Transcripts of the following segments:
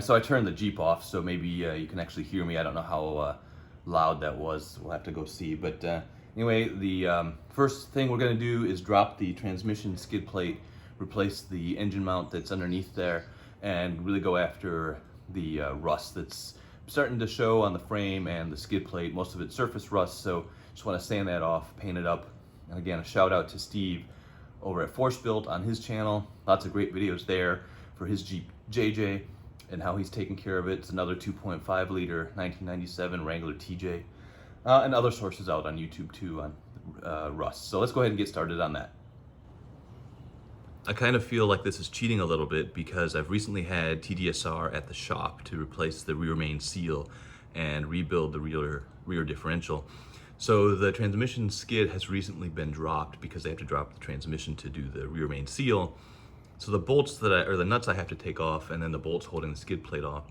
So I turned the Jeep off, so maybe you can actually hear me. I don't know how loud that was. We'll have to go see. But anyway, the first thing we're going to do is drop the transmission skid plate, replace the engine mount that's underneath there, and really go after the rust that's starting to show on the frame and the skid plate. Most of it's surface rust, so just want to sand that off, paint it up. And again, a shout out to Steve over at Force Built on his channel. Lots of great videos there for his Jeep JJ and how he's taking care of it. It's another 2.5 liter 1997 Wrangler TJ, and other sources out on YouTube too on rust. So let's go ahead and get started on that. I kind of feel like this is cheating a little bit because I've recently had TDSR at the shop to replace the rear main seal and rebuild the rear differential. So the transmission skid has recently been dropped because they have to drop the transmission to do the rear main seal. So the bolts or the nuts I have to take off, and then the bolts holding the skid plate off,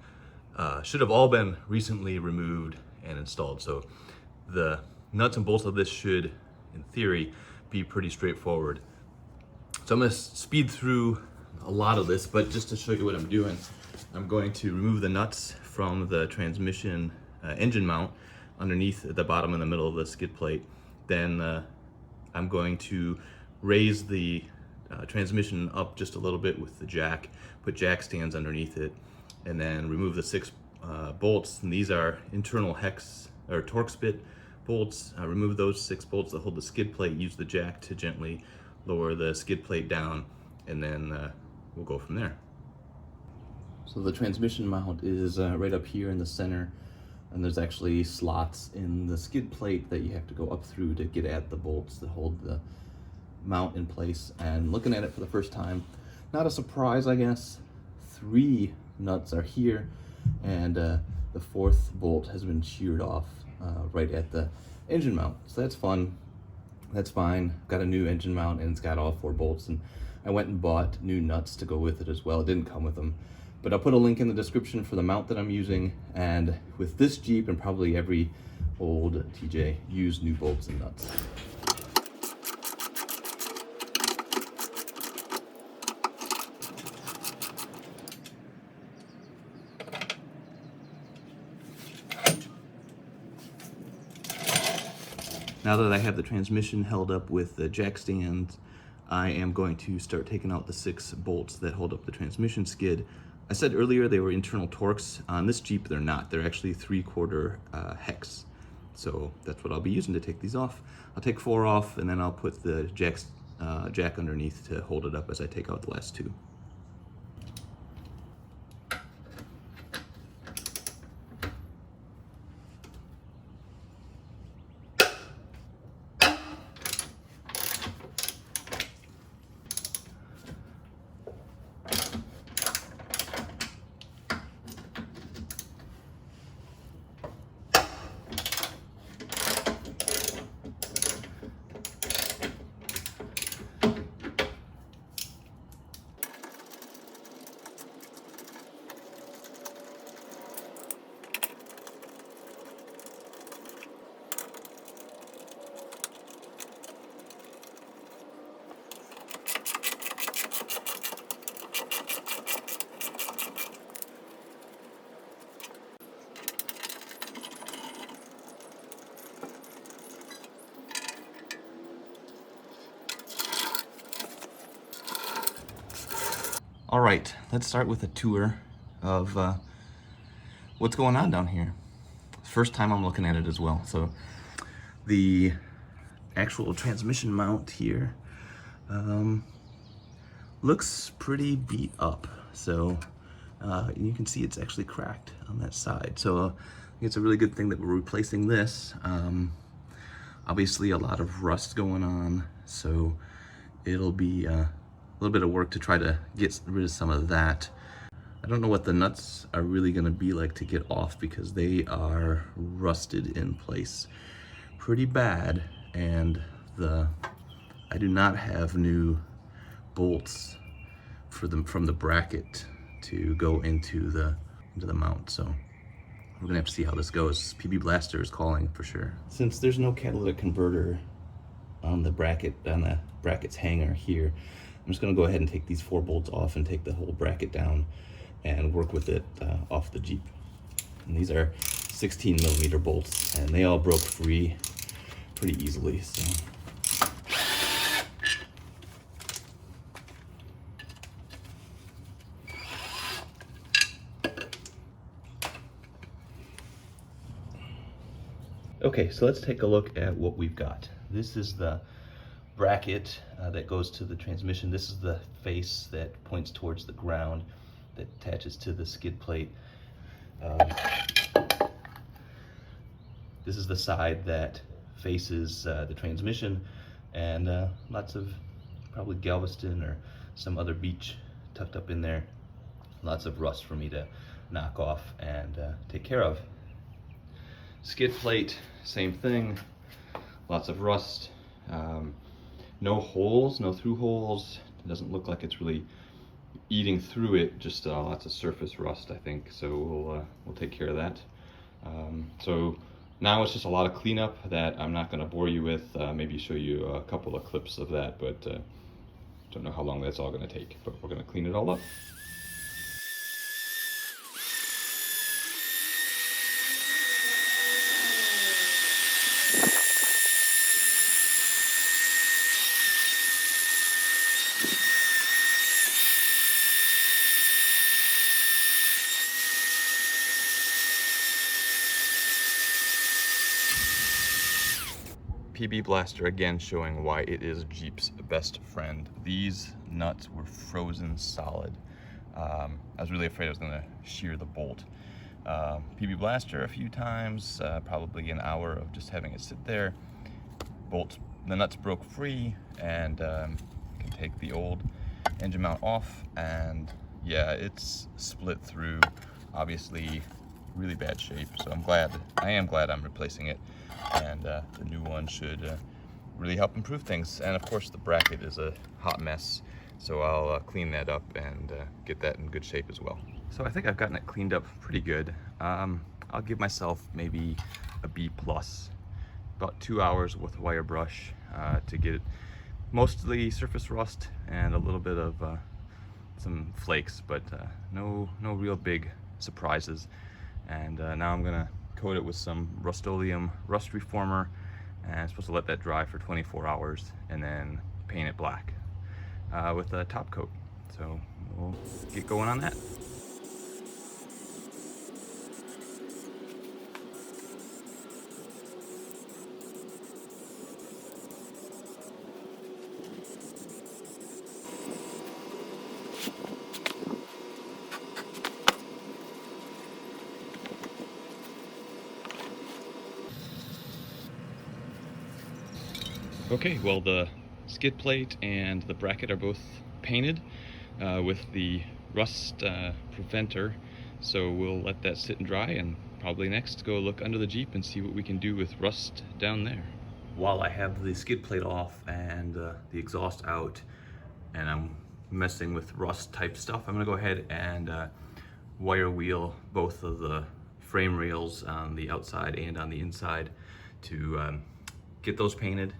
should have all been recently removed and installed. So the nuts and bolts of this should, in theory, be pretty straightforward. So I'm going to speed through a lot of this, but just to show you what I'm doing, I'm going to remove the nuts from the transmission engine mount underneath at the bottom and the middle of the skid plate. Then I'm going to raise the transmission up just a little bit with the jack, put jack stands underneath it, and then remove the 6 bolts. And these are internal hex or Torx bit bolts. Remove those 6 bolts that hold the skid plate, use the jack to gently lower the skid plate down, and then we'll go from there. So the transmission mount is right up here in the center, and there's actually slots in the skid plate that you have to go up through to get at the bolts that hold the mount in place. And looking at it for the first time, not a surprise, I guess. 3 nuts are here, and the 4th bolt has been sheared off right at the engine mount. So that's fun. That's fine. Got a new engine mount and it's got all 4 bolts, and I went and bought new nuts to go with it as well. It didn't come with them, but I'll put a link in the description for the mount that I'm using. And with this Jeep and probably every old TJ, use new bolts and nuts. Now that I have the transmission held up with the jack stands, I am going to start taking out the 6 bolts that hold up the transmission skid. I said earlier they were internal Torx. On this Jeep, they're not. They're actually 3/4 hex. So that's what I'll be using to take these off. I'll take 4 off, and then I'll put the jack underneath to hold it up as I take out the last 2. All right, let's start with a tour of what's going on down here. First time I'm looking at it as well. So the actual transmission mount here looks pretty beat up. So you can see it's actually cracked on that side. So it's a really good thing that we're replacing this. Obviously a lot of rust going on, so it'll be a little bit of work to try to get rid of some of that. I don't know what the nuts are really going to be like to get off because they are rusted in place pretty bad, and I do not have new bolts for them from the bracket to go into the mount. So we're gonna have to see how this goes. PB Blaster is calling for sure. Since there's no catalytic converter on the bracket's hanger here, I'm just gonna go ahead and take these 4 bolts off and take the whole bracket down and work with it off the Jeep. And these are 16 millimeter bolts, and they all broke free pretty easily. So. Okay, so let's take a look at what we've got. This is the bracket that goes to the transmission. This is the face that points towards the ground that attaches to the skid plate. This is the side that faces the transmission, and lots of probably Galveston or some other beach tucked up in there. Lots of rust for me to knock off and take care of. Skid plate, same thing, lots of rust, no holes, no through holes. It doesn't look like it's really eating through it, just lots of surface rust, I think. So we'll take care of that. So now it's just a lot of cleanup that I'm not going to bore you with. Maybe show you a couple of clips of that, but don't know how long that's all going to take. But we're going to clean it all up. PB Blaster again showing why it is Jeep's best friend. These nuts were frozen solid. I was really afraid I was gonna shear the bolt. PB Blaster a few times, probably an hour of just having it sit there. The nuts broke free, and can take the old engine mount off, and yeah, it's split through, obviously really bad shape. So I am glad I'm replacing it, and the new one should really help improve things. And of course the bracket is a hot mess, so I'll clean that up and get that in good shape as well. So I think I've gotten it cleaned up pretty good. I'll give myself maybe a B+. About 2 hours with wire brush to get it mostly surface rust and a little bit of some flakes, but no real big surprises. And now I'm gonna coat it with some Rust-Oleum rust reformer, and I'm supposed to let that dry for 24 hours and then paint it black with a top coat. So we'll get going on that. Okay, well, the skid plate and the bracket are both painted with the rust preventer, so we'll let that sit and dry, and probably next go look under the Jeep and see what we can do with rust down there. While I have the skid plate off and the exhaust out, and I'm messing with rust type stuff, I'm gonna go ahead and wire wheel both of the frame rails on the outside and on the inside to get those painted.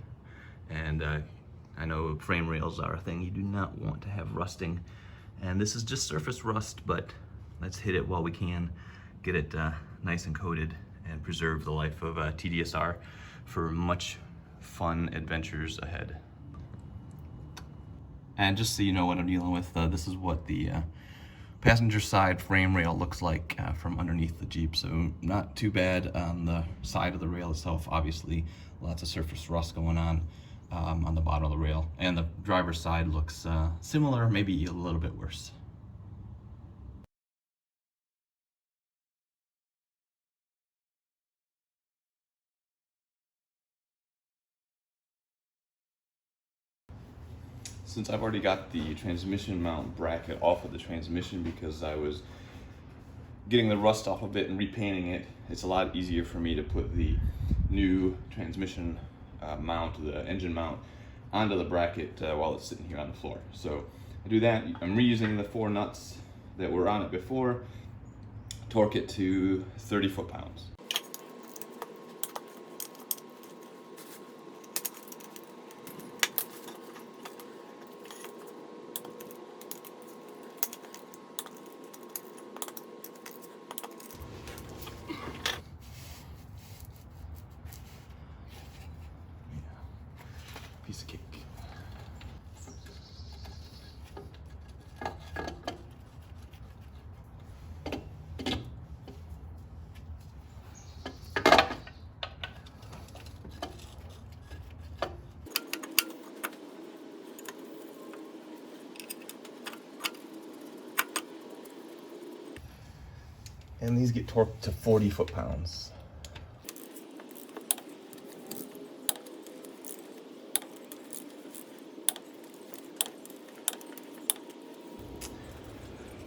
And I know frame rails are a thing you do not want to have rusting, and this is just surface rust, but let's hit it while we can, get it nice and coated, and preserve the life of TDSR for much fun adventures ahead. And just so you know what I'm dealing with, this is what the passenger side frame rail looks like from underneath the Jeep. So not too bad on the side of the rail itself. Obviously lots of surface rust going on the bottom of the rail, and the driver's side looks similar, maybe a little bit worse. Since I've already got the transmission mount bracket off of the transmission because I was getting the rust off of it and repainting it, it's a lot easier for me to put the new transmission mount, the engine mount, onto the bracket while it's sitting here on the floor. So I do that. I'm reusing the 4 nuts that were on it before, torque it to 30 foot-pounds. Piece of cake. And these get torqued to 40 foot-pounds.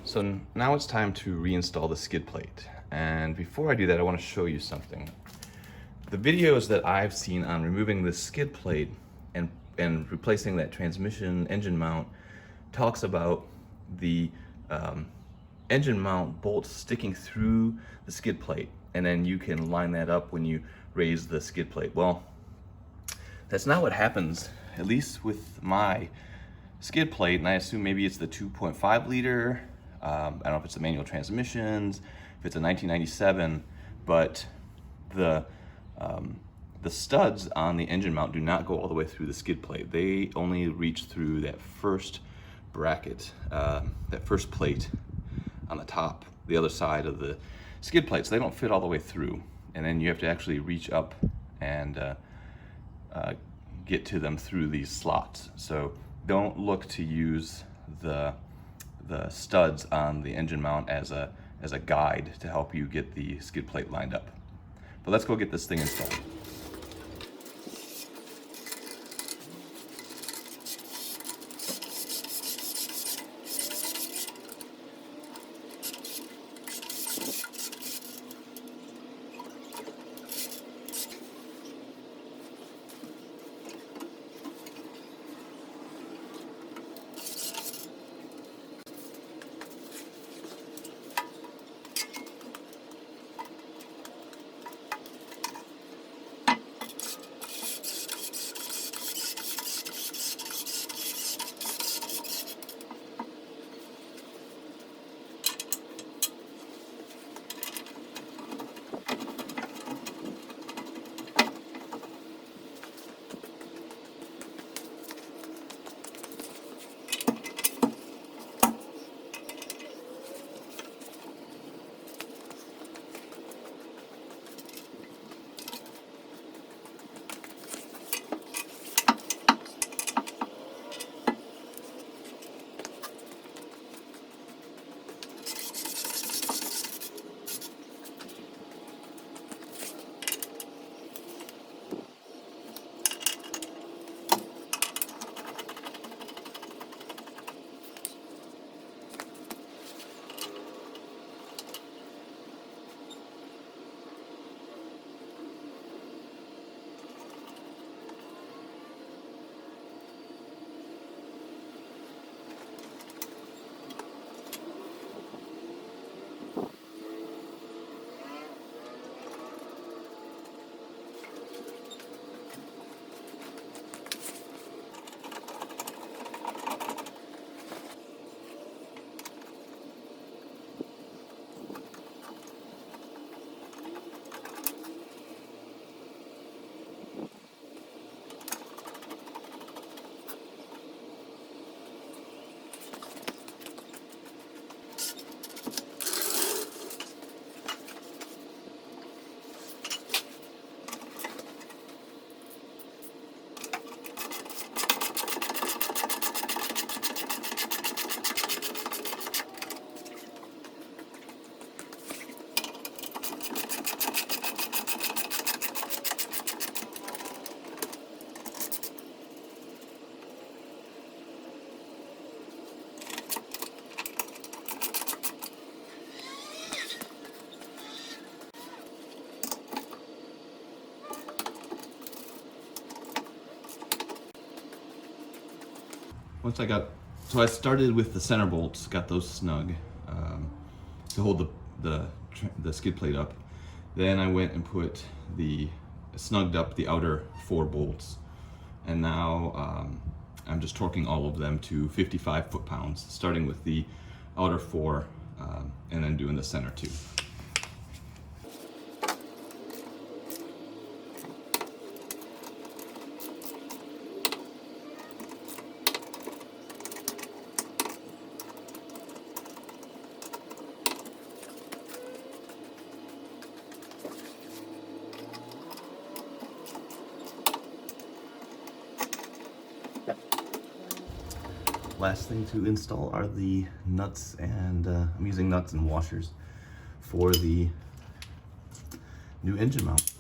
So now it's time to reinstall the skid plate. And before I do that, I want to show you something. The videos that I've seen on removing the skid plate and replacing that transmission engine mount talks about the engine mount bolts sticking through the skid plate, and then you can line that up when you raise the skid plate. Well, that's not what happens, at least with my skid plate, and I assume maybe it's the 2.5 liter. I don't know if it's the manual transmissions, if it's a 1997, but the studs on the engine mount do not go all the way through the skid plate. They only reach through that first bracket, that first plate on the top, the other side of the skid plate, so they don't fit all the way through. And then you have to actually reach up and get to them through these slots. So don't look to use the studs on the engine mount as a guide to help you get the skid plate lined up. But let's go get this thing installed. So I started with the center bolts, got those snug to hold the skid plate up. Then I went and snugged up the outer 4 bolts, and now I'm just torquing all of them to 55 foot-pounds, starting with the outer 4 and then doing the center 2. last thing to install are the nuts, and I'm using nuts and washers for the new engine mount.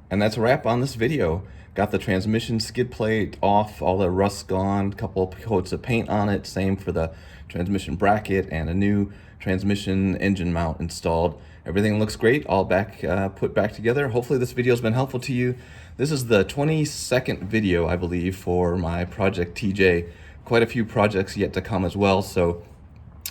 And that's a wrap on this video. Got the transmission skid plate off, all the rust gone, couple of coats of paint on it, same for the transmission bracket, and a new transmission engine mount installed. Everything looks great, all back put back together. Hopefully this video has been helpful to you. This is the 22nd video, I believe, for my Project TJ. Quite a few projects yet to come as well, so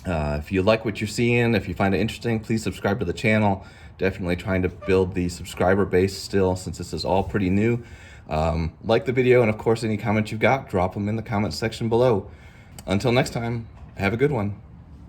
if you like what you're seeing, if you find it interesting, please subscribe to the channel. Definitely trying to build the subscriber base still, since this is all pretty new. Like the video, and of course any comments you've got, drop them in the comments section below. Until next time, have a good one.